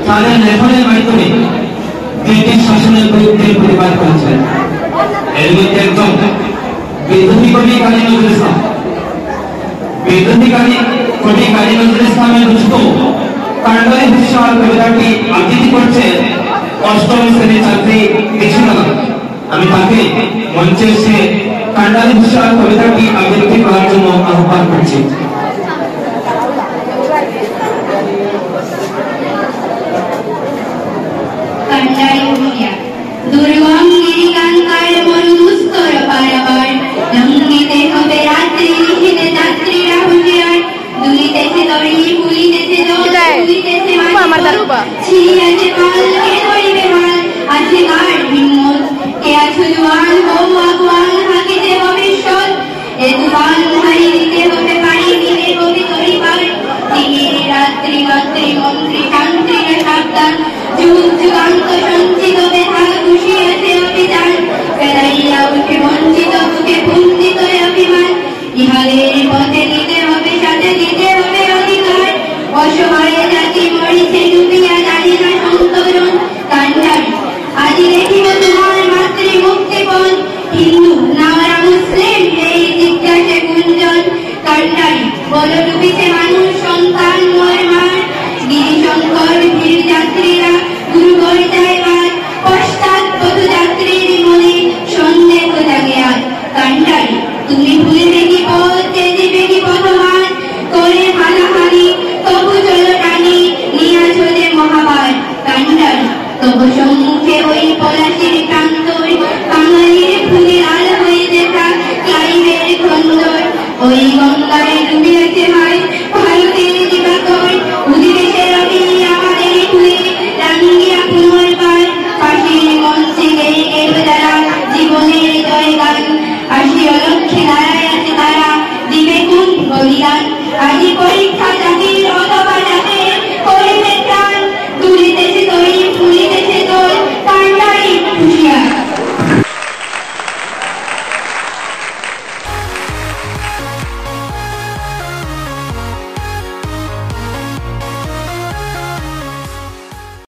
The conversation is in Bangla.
তাদের লেখনের মাধ্যমে ব্রিটিশ শাসনের বিরুদ্ধে প্রতিবাদ করেছিলেন। এর মধ্যে একজন বিদ্রোহী কবি কাজী নজরুল ইসলাম। বিদ্রোহী কবি কাজী নজরুল ইসলামের রচিত কান্ডারি বিশাল কবিতাটি আবৃত্তি করছে অষ্টম শ্রেণীর ছাত্রী দীক্ষিতা। আমি তাকে মঞ্চে এসে কান্ডারি বিশাল কবিতাটি আবৃত্তি করার জন্য আহ্বান করছি। দুর্গম গিরিকাঙ্কার মরুদুস্তর পারাবার লঙ্ঘিতে হবে রাত্রি নিষেধে যাত্রীরা হুঁশিয়ার দুলিতেছে দড়ি পুলিতেছে জল পুলিতেছে ছিড়িয়াছে পাল কে ধরিবে মাল আছে কার হিম্মত কে আছো জোয়ান বউ আগুয়াল